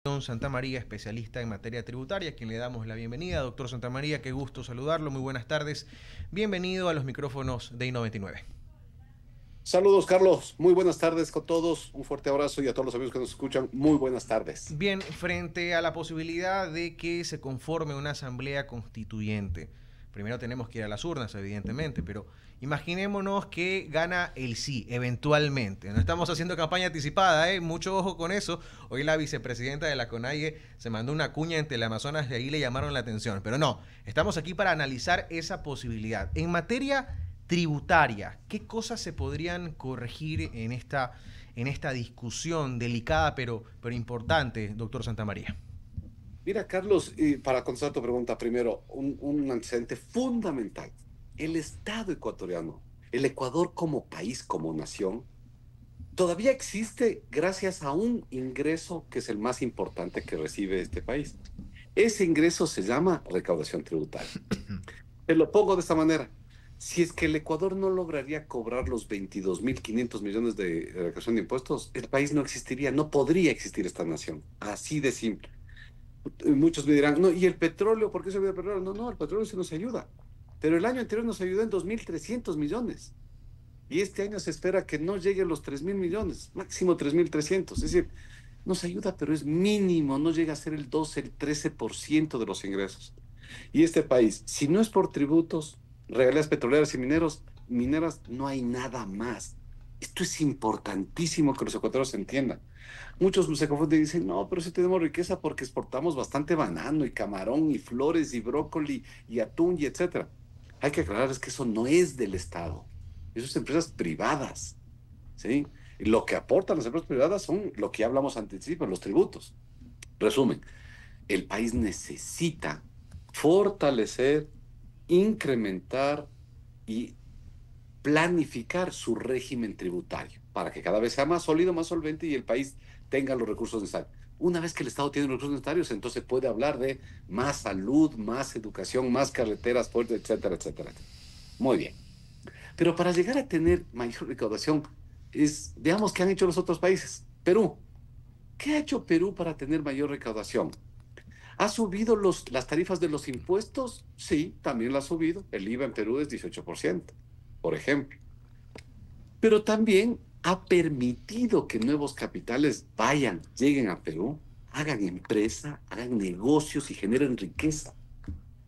Santamaría, especialista en materia tributaria, a quien le damos la bienvenida. Doctor Santamaría, qué gusto saludarlo, muy buenas tardes. Bienvenido a los micrófonos de I99. Saludos, Carlos. Muy buenas tardes con todos. Un fuerte abrazo y a todos los amigos que nos escuchan, muy buenas tardes. Bien, frente a la posibilidad de que se conforme una asamblea constituyente, primero tenemos que ir a las urnas, evidentemente, pero imaginémonos que gana el sí, eventualmente. No estamos haciendo campaña anticipada, ¿eh? Mucho ojo con eso. Hoy la vicepresidenta de la CONAIE se mandó una cuña en Teleamazonas y ahí le llamaron la atención. Pero no, estamos aquí para analizar esa posibilidad. En materia tributaria, ¿qué cosas se podrían corregir en esta discusión delicada pero importante, doctor Santamaría? Mira, Carlos, para contestar tu pregunta, primero, un antecedente fundamental. El Estado ecuatoriano, el Ecuador como país, como nación, todavía existe gracias a un ingreso que es el más importante que recibe este país. Ese ingreso se llama recaudación tributaria. Te lo pongo de esta manera. Si es que el Ecuador no lograría cobrar los 22.500 millones de recaudación de impuestos, el país no existiría, no podría existir esta nación. Así de simple. Muchos me dirán, no, ¿y el petróleo? ¿Por qué se olvida el petróleo? No, no, el petróleo se nos ayuda. Pero el año anterior nos ayudó en 2.300 millones. Y este año se espera que no llegue a los 3.000 millones, máximo 3.300. Es decir, nos ayuda, pero es mínimo, no llega a ser el 12, el 13% de los ingresos. Y este país, si no es por tributos, regalías petroleras y mineras, no hay nada más. Esto es importantísimo que los ecuatorianos entiendan. Muchos se confunden y dicen, no, pero sí tenemos riqueza porque exportamos bastante banano y camarón y flores y brócoli y atún y etcétera. Hay que aclararles que eso no es del Estado. Eso es empresas privadas, ¿sí? Y lo que aportan las empresas privadas son lo que ya hablamos antes, sí, los tributos. Resumen, el país necesita fortalecer, incrementar y planificar su régimen tributario para que cada vez sea más sólido, más solvente y el país tenga los recursos necesarios. Una vez que el Estado tiene los recursos necesarios, entonces puede hablar de más salud, más educación, más carreteras fuertes, etcétera, etcétera. Muy bien. Pero para llegar a tener mayor recaudación, veamos qué han hecho los otros países. Perú. ¿Qué ha hecho Perú para tener mayor recaudación? ¿Ha subido las tarifas de los impuestos? Sí, también lo ha subido. El IVA en Perú es 18%, por ejemplo. Pero también ha permitido que nuevos capitales vayan, lleguen a Perú, hagan empresa, hagan negocios y generen riqueza.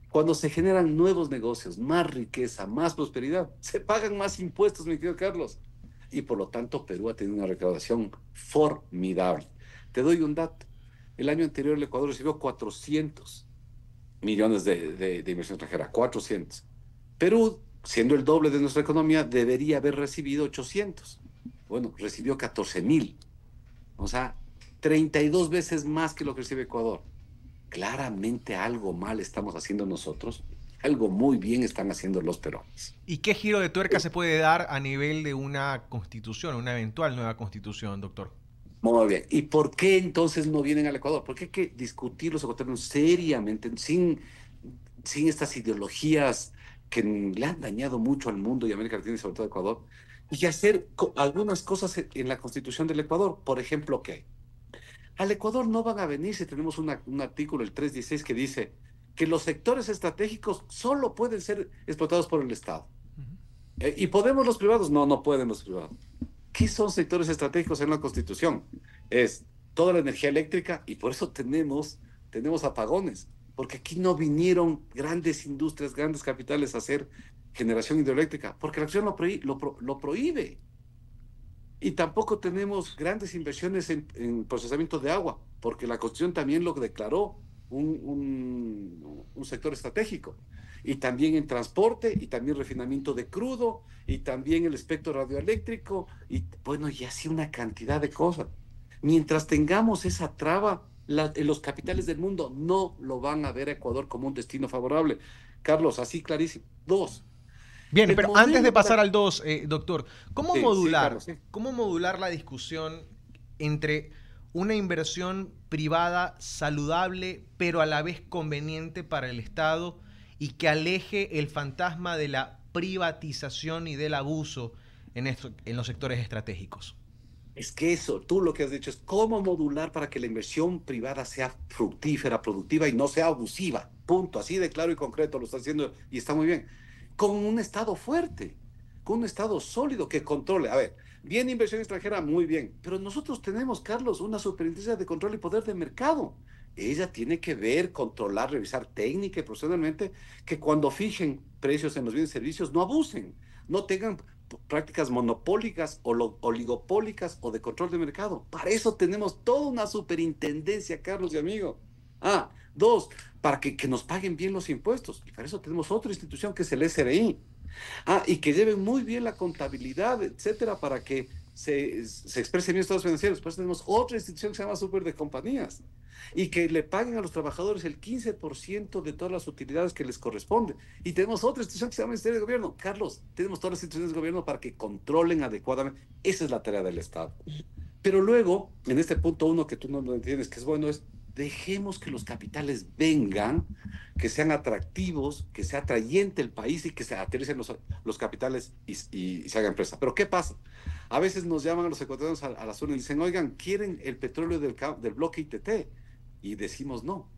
Cuando se generan nuevos negocios, más riqueza, más prosperidad, se pagan más impuestos, mi querido Carlos. Y por lo tanto, Perú ha tenido una recaudación formidable. Te doy un dato. El año anterior el Ecuador recibió 400 millones de inversión extranjera, 400. Perú, siendo el doble de nuestra economía, debería haber recibido 800. Bueno, recibió 14.000. O sea, 32 veces más que lo que recibe Ecuador. Claramente algo mal estamos haciendo nosotros, algo muy bien están haciendo los peruanos. ¿Y qué giro de tuerca se puede dar a nivel de una constitución, una eventual nueva constitución, doctor? Muy bien. ¿Y por qué entonces no vienen al Ecuador? Porque hay que discutir los ecuatorianos seriamente, sin estas ideologías que le han dañado mucho al mundo y a América Latina y sobre todo a Ecuador, y hacer algunas cosas en la constitución del Ecuador. Por ejemplo, ¿qué? Al Ecuador no van a venir si tenemos un artículo, el 316, que dice que los sectores estratégicos solo pueden ser explotados por el Estado. ¿Y podemos los privados? No, no pueden los privados. ¿Qué son sectores estratégicos en la Constitución? Es toda la energía eléctrica y por eso tenemos apagones, porque aquí no vinieron grandes industrias, grandes capitales a hacer generación hidroeléctrica, porque la Constitución lo prohíbe. Y tampoco tenemos grandes inversiones en procesamiento de agua, porque la Constitución también lo declaró un sector estratégico. Y también en transporte, y también refinamiento de crudo, y también el espectro radioeléctrico, y bueno, y así una cantidad de cosas. Mientras tengamos esa traba, los capitales del mundo no lo van a ver a Ecuador como un destino favorable. Carlos, así clarísimo. Dos, Bien, el pero antes de modelo de pasar la... al 2, doctor, Sí, sí, Carlos, sí. ¿cómo modular la discusión entre una inversión privada saludable, pero a la vez conveniente para el Estado y que aleje el fantasma de la privatización y del abuso en los sectores estratégicos? Es que eso, tú lo que has dicho es cómo modular para que la inversión privada sea fructífera, productiva y no sea abusiva. Punto. Así de claro y concreto lo está haciendo y está muy bien. Con un Estado fuerte, con un Estado sólido que controle. A ver, bien inversión extranjera, muy bien. Pero nosotros tenemos, Carlos, una superintendencia de control y poder de mercado. Ella tiene que ver, controlar, revisar técnica y profesionalmente que cuando fijen precios en los bienes y servicios no abusen, no tengan prácticas monopólicas o oligopólicas o de control de mercado. Para eso tenemos toda una superintendencia, Carlos y amigo. Ah, dos, para que nos paguen bien los impuestos. Y para eso tenemos otra institución que es el SRI. Ah, y que lleven muy bien la contabilidad, etcétera, para que se expresen bien los estados financieros. Por eso tenemos otra institución que se llama Super de Compañías. Y que le paguen a los trabajadores el 15% de todas las utilidades que les corresponde. Y tenemos otra institución que se llama Ministerio de Gobierno. Carlos, tenemos todas las instituciones de gobierno para que controlen adecuadamente. Esa es la tarea del Estado. Pero luego, en este punto uno que tú no lo entiendes, que es bueno, es dejemos que los capitales vengan, que sean atractivos, que sea atrayente el país y que se aterricen los capitales y se haga empresa. Pero ¿qué pasa? A veces nos llaman a los ecuatorianos a la zona y dicen, oigan, ¿quieren el petróleo del bloque ITT? Y decimos no.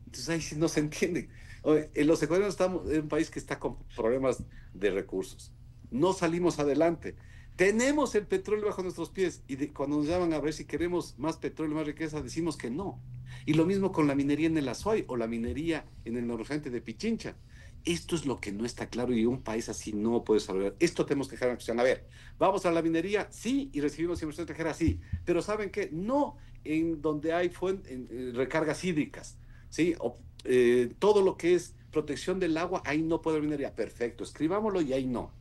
Entonces ahí sí no se entiende. Los ecuatorianos estamos en un país que está con problemas de recursos. No salimos adelante. Tenemos el petróleo bajo nuestros pies y cuando nos llaman a ver si queremos más petróleo, más riqueza, decimos que no. Y lo mismo con la minería en el Azuay o la minería en el noroccidente de Pichincha. Esto es lo que no está claro y un país así no puede desarrollar. Esto tenemos que dejar en cuestión. A ver, vamos a la minería, sí, y recibimos inversión extranjera, sí. Pero ¿saben qué? No en donde hay recargas hídricas, ¿sí? Todo lo que es protección del agua, ahí no puede haber minería. Perfecto, escribámoslo y ahí no.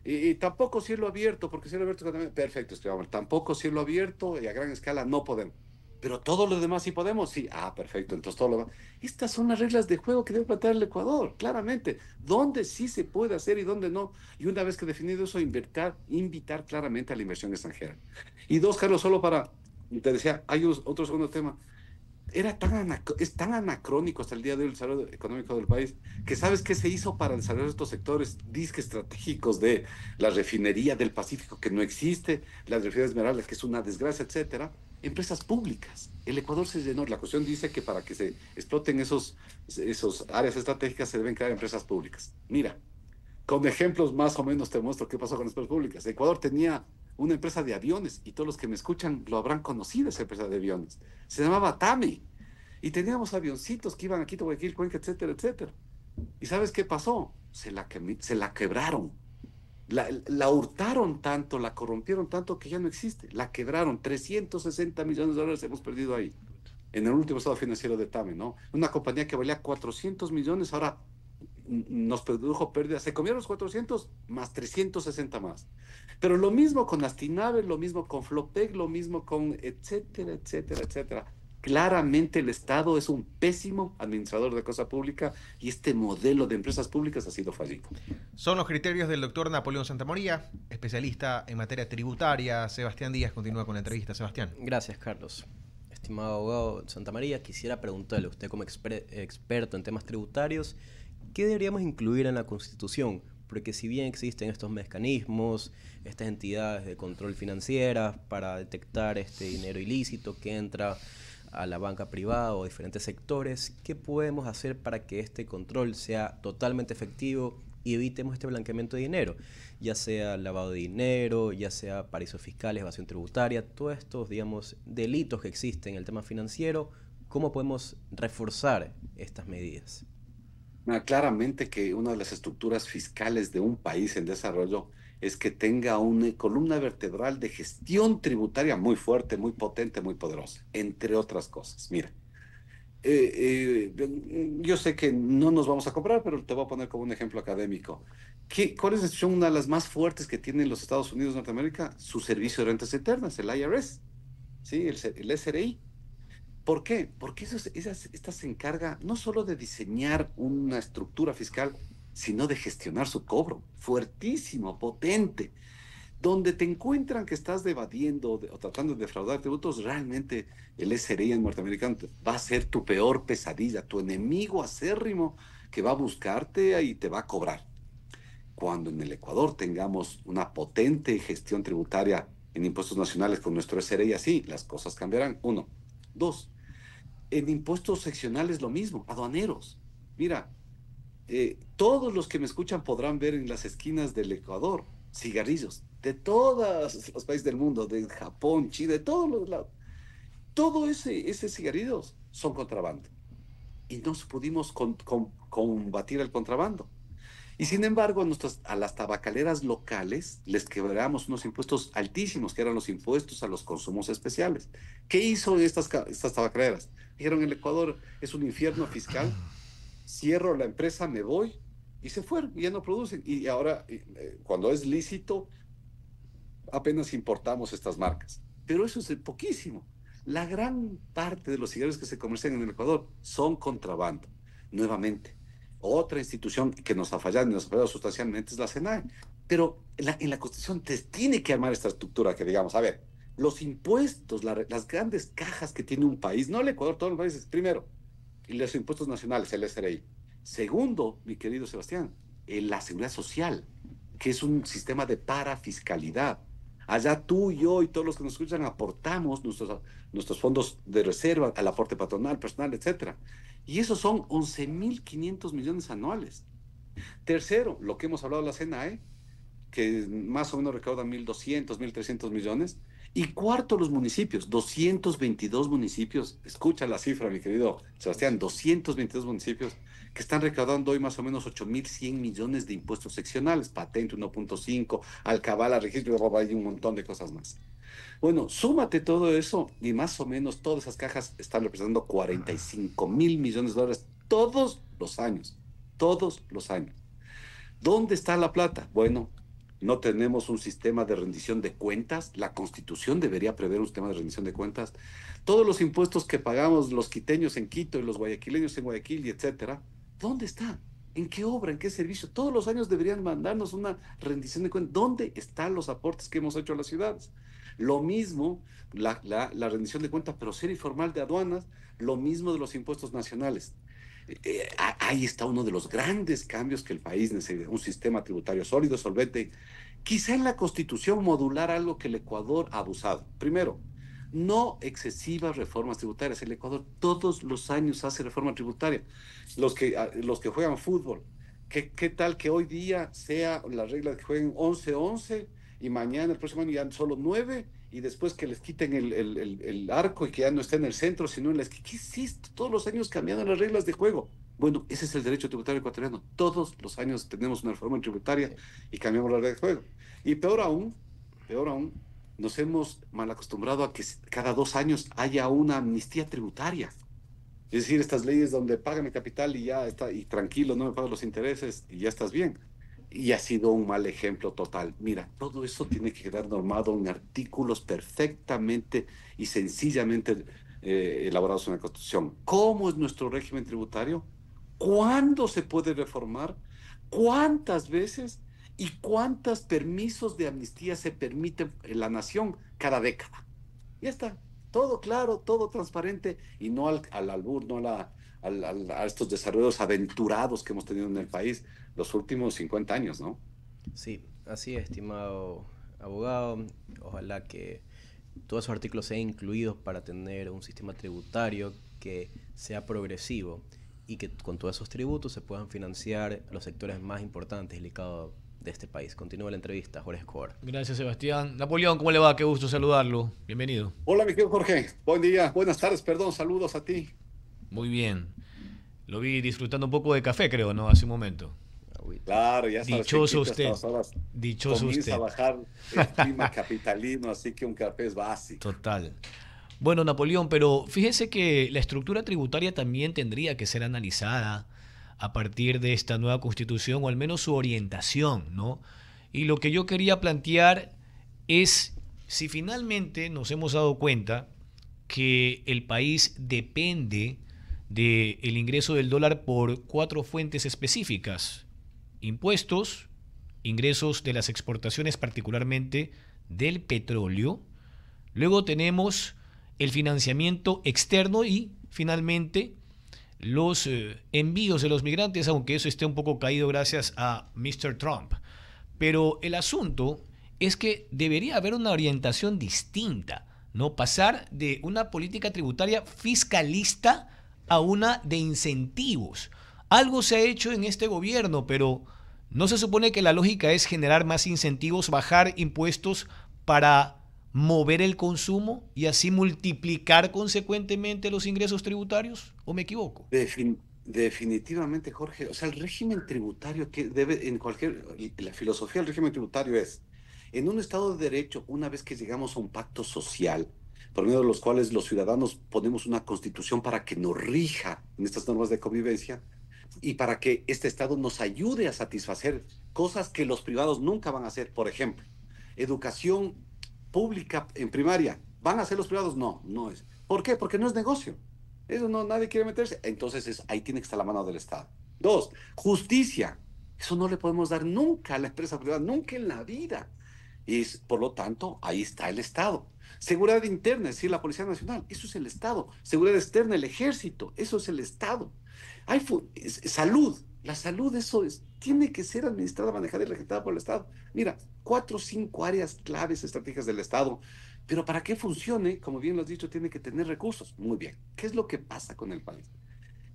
Y tampoco cielo abierto, porque cielo abierto también, perfecto, escribamos. Tampoco cielo abierto y a gran escala no podemos. Pero todo lo demás sí podemos, sí. Ah, perfecto, entonces todo lo demás. Estas son las reglas de juego que debe plantear el Ecuador, claramente. Dónde sí se puede hacer y dónde no. Y una vez que definido eso, invitar claramente a la inversión extranjera. Y dos, Carlos, solo para, te decía, hay otro segundo tema. Es tan anacrónico hasta el día de hoy el desarrollo económico del país, que sabes qué se hizo para desarrollar estos sectores disque estratégicos de la refinería del Pacífico que no existe, la refinería Esmeralda que es una desgracia, etcétera, empresas públicas. El Ecuador se llenó. La cuestión dice que para que se exploten esos áreas estratégicas se deben crear empresas públicas. Mira, con ejemplos más o menos te muestro qué pasó con las empresas públicas. Ecuador tenía una empresa de aviones y todos los que me escuchan lo habrán conocido, esa empresa de aviones. Se llamaba TAMI y teníamos avioncitos que iban a Quito, Guayaquil, Cuenca, etcétera, etcétera. ¿Y sabes qué pasó? Se la quebraron. La hurtaron tanto, la corrompieron tanto que ya no existe. La quebraron. 360 millones de dólares hemos perdido ahí en el último estado financiero de TAMI, ¿no? Una compañía que valía 400 millones, ahora nos produjo pérdidas, se comieron los 400 más 360 más. Pero lo mismo con Astinave, lo mismo con Flopec, lo mismo con etcétera, etcétera, etcétera. Claramente el Estado es un pésimo administrador de cosa pública y este modelo de empresas públicas ha sido fallido. Son los criterios del doctor Napoleón Santamaría, especialista en materia tributaria. Sebastián Díaz continúa con la entrevista. Sebastián. Gracias, Carlos. Estimado abogado Santamaría, quisiera preguntarle, usted como experto en temas tributarios, ¿qué deberíamos incluir en la Constitución? Porque si bien existen estos mecanismos, estas entidades de control financiera para detectar este dinero ilícito que entra a la banca privada o diferentes sectores, ¿qué podemos hacer para que este control sea totalmente efectivo y evitemos este blanqueamiento de dinero? Ya sea lavado de dinero, ya sea paraísos fiscales, evasión tributaria, todos estos, digamos, delitos que existen en el tema financiero, ¿cómo podemos reforzar estas medidas? Claramente que una de las estructuras fiscales de un país en desarrollo es que tenga una columna vertebral de gestión tributaria muy fuerte, muy potente, muy poderosa, entre otras cosas. Mira, yo sé que no nos vamos a comprar, pero te voy a poner como un ejemplo académico. ¿Cuál es la institución, una de las más fuertes que tienen los Estados Unidos de Norteamérica? Su Servicio de Rentas Internas, el IRS, ¿sí? El SRI. ¿Por qué? Porque esta se encarga no solo de diseñar una estructura fiscal, sino de gestionar su cobro. Fuertísimo, potente. Donde te encuentran que estás evadiendo o tratando de defraudar tributos, realmente el SRI en norteamericano va a ser tu peor pesadilla, tu enemigo acérrimo que va a buscarte y te va a cobrar. Cuando en el Ecuador tengamos una potente gestión tributaria en impuestos nacionales con nuestro SRI, así, las cosas cambiarán. Uno. Dos, en impuestos seccionales lo mismo, aduaneros. Mira, todos los que me escuchan podrán ver en las esquinas del Ecuador cigarrillos de todos los países del mundo, de Japón, China, de todos los lados. Todo ese cigarrillos son contrabando. Y no pudimos combatir el contrabando. Y sin embargo, a las tabacaleras locales les quebramos unos impuestos altísimos, que eran los impuestos a los consumos especiales. ¿Qué hizo estas tabacaleras? Dijeron, el Ecuador es un infierno fiscal, cierro la empresa, me voy, y se fueron, y ya no producen. Y ahora, cuando es lícito, apenas importamos estas marcas. Pero eso es poquísimo. La gran parte de los cigarrillos que se comercian en el Ecuador son contrabando. Nuevamente, otra institución que nos ha fallado y nos ha fallado sustancialmente es la SENAE. Pero en la Constitución tiene que armar esta estructura que digamos, a ver, los impuestos, las grandes cajas que tiene un país, no el Ecuador, todos los países, primero, y los impuestos nacionales, el SRI. Segundo, mi querido Sebastián, la seguridad social, que es un sistema de parafiscalidad. Allá tú, yo y todos los que nos escuchan aportamos nuestros fondos de reserva al aporte patronal, personal, etcétera. Y esos son 11.500 millones anuales. Tercero, lo que hemos hablado de la SENAE, que más o menos recauda 1.200, 1.300 millones. Y cuarto, los municipios, 222 municipios. Escucha la cifra, mi querido Sebastián, 222 municipios que están recaudando hoy más o menos 8.100 millones de impuestos seccionales, patente 1.5, alcabala, registro, hay un montón de cosas más. Bueno, súmate todo eso y más o menos todas esas cajas están representando 45.000 millones de dólares todos los años, todos los años. ¿Dónde está la plata? Bueno, no tenemos un sistema de rendición de cuentas. La Constitución debería prever un sistema de rendición de cuentas. Todos los impuestos que pagamos los quiteños en Quito y los guayaquileños en Guayaquil y etcétera, ¿dónde está? ¿En qué obra? ¿En qué servicio? Todos los años deberían mandarnos una rendición de cuentas. ¿Dónde están los aportes que hemos hecho a las ciudades? Lo mismo, la rendición de cuentas, pero seria y formal de aduanas, lo mismo de los impuestos nacionales. Ahí está uno de los grandes cambios que el país necesita, un sistema tributario sólido, solvente. Quizá en la Constitución modular algo que el Ecuador ha abusado. Primero, no excesivas reformas tributarias. El Ecuador todos los años hace reforma tributaria. Los que juegan fútbol, ¿qué tal que hoy día sea la regla de que jueguen 11-11 y mañana, el próximo año, ya solo 9 y después que les quiten el arco y que ya no esté en el centro, sino en la esquina? ¿Qué es esto? Todos los años cambiando las reglas de juego. Bueno, ese es el derecho tributario ecuatoriano. Todos los años tenemos una reforma tributaria y cambiamos las reglas de juego. Y peor aún, nos hemos mal acostumbrado a que cada 2 años haya una amnistía tributaria. Es decir, estas leyes donde pagan el capital y ya está, y tranquilo, no me pagan los intereses y ya estás bien. Y ha sido un mal ejemplo total. Mira, todo eso tiene que quedar normado en artículos perfectamente y sencillamente elaborados en la Constitución. ¿Cómo es nuestro régimen tributario? ¿Cuándo se puede reformar? ¿Cuántas veces? ¿Y cuántos permisos de amnistía se permiten en la nación cada década? Ya está, todo claro, todo transparente y no al albur, no a estos desarrollos aventurados que hemos tenido en el país los últimos 50 años, ¿no? Sí, así es, estimado abogado. Ojalá que todos esos artículos sean incluidos para tener un sistema tributario que sea progresivo y que con todos esos tributos se puedan financiar los sectores más importantes y delicados de este país. Continúa la entrevista, Jorge Escobar. Gracias, Sebastián. Napoleón, ¿cómo le va? Qué gusto saludarlo. Bienvenido. Hola, mi querido Jorge. Buen día, buenas tardes, perdón, saludos a ti. Muy bien. Lo vi disfrutando un poco de café, creo, ¿no? Hace un momento. Claro, ya sabes. Dichoso usted. Dichoso usted. usted. Comienza a bajar el clima capitalino, así que un café es básico. Total. Bueno, Napoleón, pero fíjese que la estructura tributaria también tendría que ser analizada a partir de esta nueva constitución, o al menos su orientación, ¿no? Y lo que yo quería plantear es si finalmente nos hemos dado cuenta que el país depende del ingreso del dólar por 4 fuentes específicas: impuestos, ingresos de las exportaciones, particularmente del petróleo, luego tenemos el financiamiento externo y finalmente los envíos de los migrantes, aunque eso esté un poco caído gracias a Mr. Trump. Pero el asunto es que debería haber una orientación distinta, ¿no? Pasar de una política tributaria fiscalista a una de incentivos. Algo se ha hecho en este gobierno, pero ¿no se supone que la lógica es generar más incentivos, bajar impuestos para mover el consumo y así multiplicar consecuentemente los ingresos tributarios? ¿O me equivoco? Definitivamente, Jorge. O sea, el régimen tributario que debe, la filosofía del régimen tributario es, en un Estado de Derecho, una vez que llegamos a un pacto social, por medio de los cuales los ciudadanos ponemos una constitución para que nos rija en estas normas de convivencia y para que este Estado nos ayude a satisfacer cosas que los privados nunca van a hacer. Por ejemplo, educación pública en primaria. ¿Van a hacer los privados? No, no es. ¿Por qué? Porque no es negocio. Eso no, nadie quiere meterse. Entonces ahí tiene que estar la mano del Estado. Dos, justicia. Eso no le podemos dar nunca a la empresa privada, nunca en la vida. Por lo tanto, ahí está el Estado. Seguridad interna, es decir, la Policía Nacional, eso es el Estado. Seguridad externa, el Ejército, eso es el Estado. Salud, la salud, tiene que ser administrada, manejada y regentada por el Estado. Mira, 4 o 5 áreas claves estratégicas del Estado. Pero para que funcione, como bien lo has dicho, tiene que tener recursos. Muy bien. ¿Qué es lo que pasa con el país?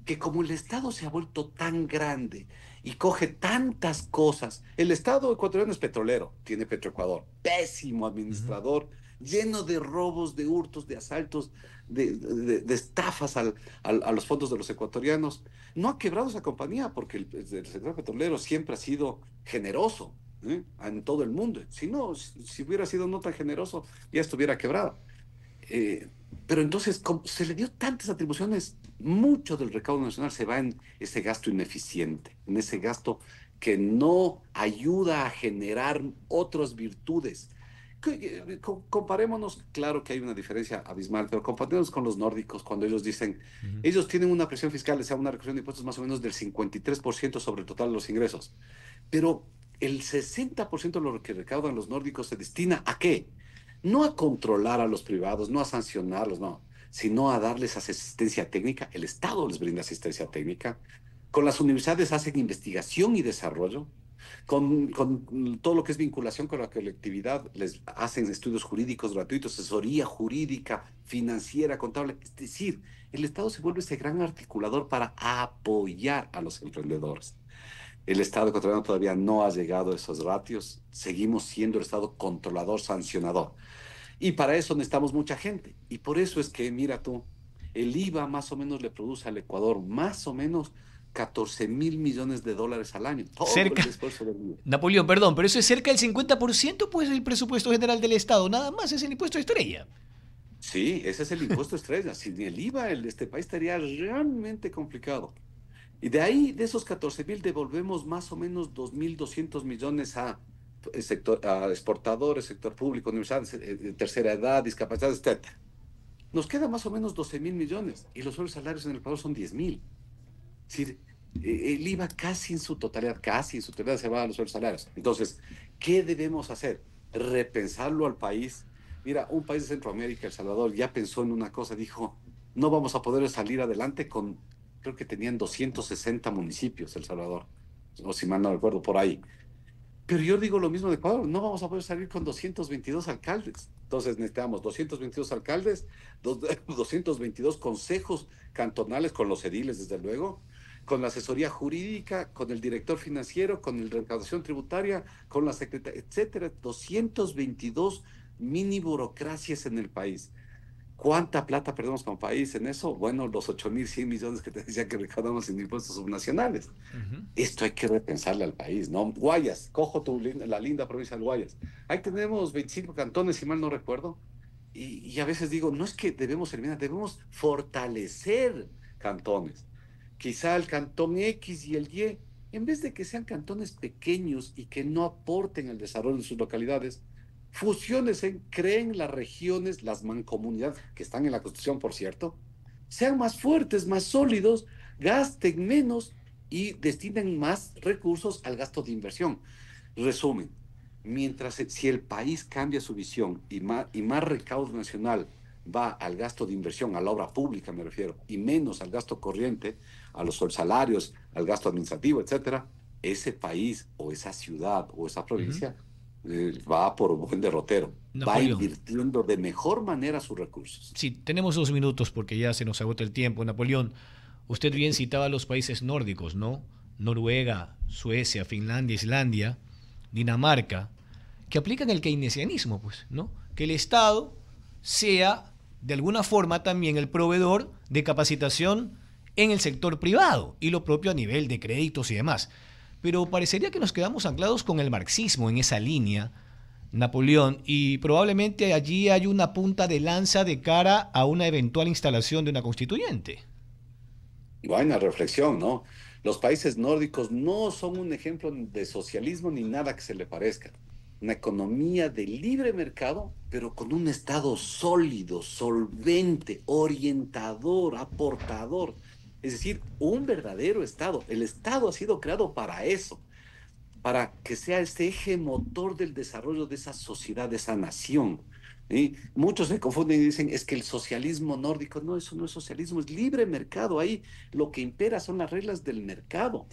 Que como el Estado se ha vuelto tan grande y coge tantas cosas, el Estado ecuatoriano es petrolero, tiene Petroecuador, pésimo administrador, lleno de robos, de hurtos, de asaltos, de estafas a los fondos de los ecuatorianos. No ha quebrado esa compañía porque el sector petrolero siempre ha sido generoso, en todo el mundo. Si no, si hubiera sido no tan generoso, ya estuviera quebrado. Pero entonces, como se le dio tantas atribuciones, mucho del recaudo nacional se va en ese gasto ineficiente, en ese gasto que no ayuda a generar otras virtudes. Comparémonos, claro que hay una diferencia abismal, pero comparémonos con los nórdicos cuando ellos dicen, ellos tienen una presión fiscal, o sea, una recaudación de impuestos más o menos del 53% sobre el total de los ingresos, pero el 60% de lo que recaudan los nórdicos se destina ¿a qué? No a controlar a los privados, no a sancionarlos, no, sino a darles asistencia técnica. El Estado les brinda asistencia técnica. Con las universidades hacen investigación y desarrollo. Con todo lo que es vinculación con la colectividad, les hacen estudios jurídicos gratuitos, asesoría jurídica, financiera, contable. Es decir, el Estado se vuelve ese gran articulador para apoyar a los emprendedores. El Estado ecuatoriano todavía no ha llegado a esos ratios. Seguimos siendo el Estado controlador, sancionador. Y para eso necesitamos mucha gente. Y por eso es que, mira tú, el IVA más o menos le produce al Ecuador más o menos 14.000 millones de dólares al año. Todo cerca. el esfuerzo del IVA. Napoleón, perdón, pero eso es cerca del 50%, pues, del presupuesto general del Estado. Nada más es el impuesto estrella. Sí, ese es el impuesto estrella. Sin el IVA, este país estaría realmente complicado. Y de ahí, de esos 14.000, devolvemos más o menos 2.200 millones a exportadores, sector público, universidades, tercera edad, discapacidad, etc. Nos queda más o menos 12.000 millones y los sueldos salarios en el Ecuador son 10.000. Es decir, el IVA casi en su totalidad se va a los sueldos salarios. Entonces, ¿qué debemos hacer? Repensarlo al país. Mira, un país de Centroamérica, El Salvador, ya pensó en una cosa, dijo, no vamos a poder salir adelante con, creo que tenían 260 municipios El Salvador, o si mal no recuerdo, por ahí. Pero yo digo lo mismo de Ecuador, no vamos a poder salir con 222 alcaldes. Entonces necesitamos 222 alcaldes, 222 consejos cantonales con los ediles, desde luego, con la asesoría jurídica, con el director financiero, con la recaudación tributaria, con la secretaria, etcétera. 222 mini burocracias en el país. ¿Cuánta plata perdemos como país en eso? Bueno, los 8.100 millones que te decía que recaudamos en impuestos subnacionales. Esto hay que repensarle al país, ¿no? Guayas, cojo la linda provincia de Guayas. Ahí tenemos 25 cantones, si mal no recuerdo. Y a veces digo, no es que debemos eliminar, debemos fortalecer cantones. Quizá el cantón X y el Y, en vez de que sean cantones pequeños y que no aporten al desarrollo de sus localidades, fusiónense, creen las regiones, las mancomunidades, que están en la Constitución, por cierto, sean más fuertes, más sólidos, gasten menos y destinen más recursos al gasto de inversión. Resumen, si el país cambia su visión y más recaudo nacional va al gasto de inversión, a la obra pública me refiero, y menos al gasto corriente, a los salarios, al gasto administrativo, etcétera, ese país o esa ciudad o esa provincia va por buen derrotero, va Napoleón. invirtiendo de mejor manera sus recursos. Sí, tenemos 2 minutos porque ya se nos agota el tiempo. Napoleón, usted bien citaba a los países nórdicos, ¿no? Noruega, Suecia, Finlandia, Islandia, Dinamarca, que aplican el keynesianismo, pues, ¿no? Que el Estado sea, de alguna forma, también el proveedor de capacitación en el sector privado y lo propio a nivel de créditos y demás. Pero parecería que nos quedamos anclados con el marxismo en esa línea, Napoleón, y probablemente allí hay una punta de lanza de cara a una eventual instalación de una constituyente. Buena reflexión, ¿no? Los países nórdicos no son un ejemplo de socialismo ni nada que se le parezca. Una economía de libre mercado, pero con un Estado sólido, solvente, orientador, aportador. Es decir, un verdadero Estado. El Estado ha sido creado para eso, para que sea este eje motor del desarrollo de esa sociedad, de esa nación. ¿Sí? Muchos se confunden y dicen, es que el socialismo nórdico, no, eso no es socialismo, es libre mercado. Ahí lo que impera son las reglas del mercado.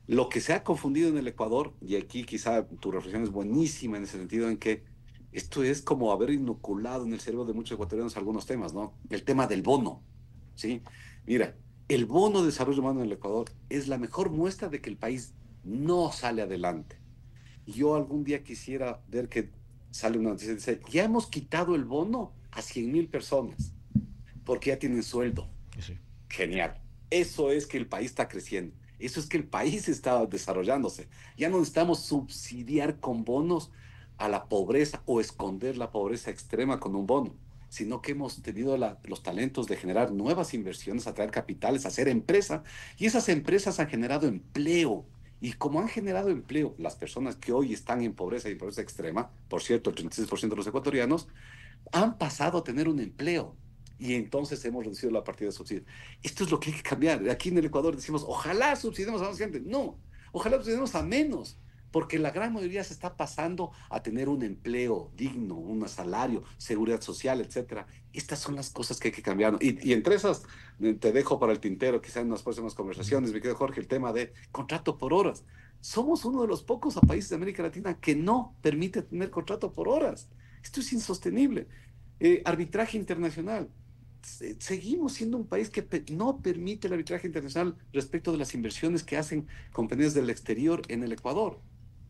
Lo que se ha confundido en el Ecuador, y aquí quizá tu reflexión es buenísima en ese sentido, en que esto es como haber inoculado en el cerebro de muchos ecuatorianos algunos temas, ¿no? El tema del bono, ¿sí? Mira, el bono de desarrollo humano en el Ecuador es la mejor muestra de que el país no sale adelante. Yo algún día quisiera ver que sale una noticia y dice, ya hemos quitado el bono a 100.000 personas porque ya tienen sueldo. Sí. Genial. Eso es que el país está creciendo. Eso es que el país está desarrollándose. Ya no necesitamos subsidiar con bonos a la pobreza o esconder la pobreza extrema con un bono, sino que hemos tenido los talentos de generar nuevas inversiones, atraer capitales, hacer empresa, y esas empresas han generado empleo. Y como han generado empleo, las personas que hoy están en pobreza y pobreza extrema, por cierto, el 36% de los ecuatorianos, han pasado a tener un empleo y entonces hemos reducido la partida de subsidio. Esto es lo que hay que cambiar. Aquí en el Ecuador decimos, ojalá subsidiemos a más gente. No, ojalá subsidiemos a menos, porque la gran mayoría se está pasando a tener un empleo digno, un salario, seguridad social, etcétera. Estas son las cosas que hay que cambiar. Y entre esas, te dejo para el tintero, quizá en las próximas conversaciones, mi querido Jorge, el tema de contrato por horas. Somos uno de los pocos países de América Latina que no permite tener contrato por horas. Esto es insostenible. Arbitraje internacional. Seguimos siendo un país que no permite el arbitraje internacional respecto de las inversiones que hacen compañías del exterior en el Ecuador.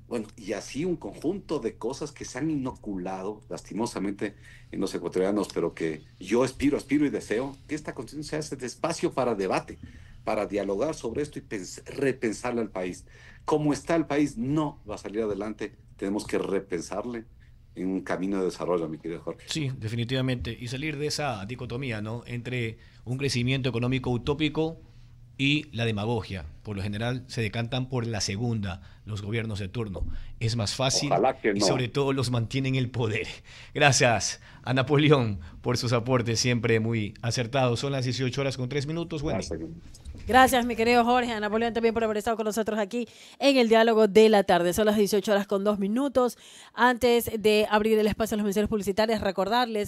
Bueno, y así un conjunto de cosas que se han inoculado lastimosamente en los ecuatorianos, pero que yo aspiro y deseo que esta constitución sea ese espacio para debate, para dialogar sobre esto y repensarle al país. Como está el país, no va a salir adelante, tenemos que repensarle en un camino de desarrollo, mi querido Jorge. Sí, definitivamente. Y salir de esa dicotomía, ¿no? Entre un crecimiento económico utópico y la demagogia. Por lo general se decantan por la segunda, los gobiernos de turno. Es más fácil Ojalá que y no. sobre todo los mantienen el poder. Gracias a Napoleón por sus aportes siempre muy acertados. Son las 18:03. Wendy. Gracias. Gracias, mi querido Jorge, a Napoleón también por haber estado con nosotros aquí en el diálogo de la tarde. Son las 18:02. Antes de abrir el espacio a los mensajes publicitarios, recordarles que